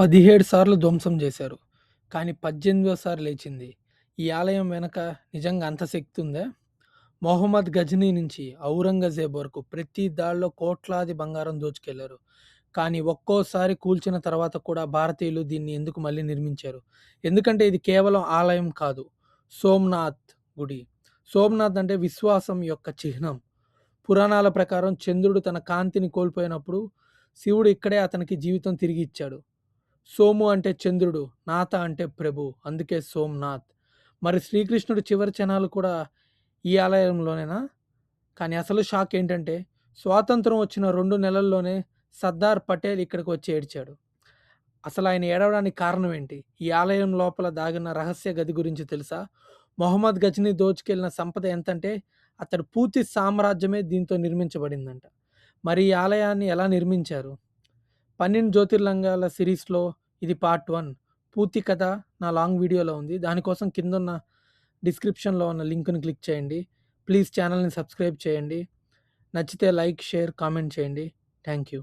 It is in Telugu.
17 సార్లు ధ్వంసం చేశారు. కానీ 18వ లేచింది. ఈ ఆలయం వెనక నిజంగా అంత శక్తి ఉందా? మొహమ్మద్ గజనీ నుంచి ఔరంగజేబ్ వరకు ప్రతి దాడిలో కోట్లాది బంగారం దోచుకెళ్లారు. కానీ ఒక్కోసారి కూల్చిన తర్వాత కూడా భారతీయులు దీన్ని ఎందుకు మళ్ళీ నిర్మించారు? ఎందుకంటే ఇది కేవలం ఆలయం కాదు. సోమనాథ్ గుడి. సోమనాథ్ అంటే విశ్వాసం యొక్క చిహ్నం. పురాణాల ప్రకారం చంద్రుడు తన కాంతిని కోల్పోయినప్పుడు శివుడు ఇక్కడే అతనికి జీవితం తిరిగి ఇచ్చాడు. సోము అంటే చంద్రుడు, నాథ అంటే ప్రభు, అందుకే సోమనాథ్. మరి శ్రీకృష్ణుడు చివరి క్షణాలు కూడా ఈ ఆలయంలోనేనా? కానీ అసలు షాక్ ఏంటంటే స్వాతంత్రం వచ్చిన 2 నెలల్లోనే సర్దార్ పటేల్ ఇక్కడికి వచ్చి ఏడ్చాడు. అసలు ఆయన ఏడవడానికి కారణం ఏంటి? ఈ ఆలయం లోపల దాగిన రహస్య గది గురించి తెలుసా? మొహమ్మద్ గజనీ దోచుకెళ్ళిన సంపద ఎంతంటే అతడి పూర్తి సామ్రాజ్యమే దీంతో నిర్మించబడిందంట. మరి ఈ ఆలయాన్ని ఎలా నిర్మించారు? 12 జ్యోతిర్లింగాల సిరీస్‌లో ఇది పార్ట్ 1. పూర్తి కథ నా లాంగ్ వీడియోలో ఉంది. దానికోసం కిందున్న డిస్క్రిప్షన్‌లో ఉన్న లింక్‌ని క్లిక్ చేయండి. ప్లీజ్ ఛానల్‌ని సబ్స్క్రైబ్ చేయండి. నచ్చితే లైక్, షేర్, కామెంట్ చేయండి. Thank you.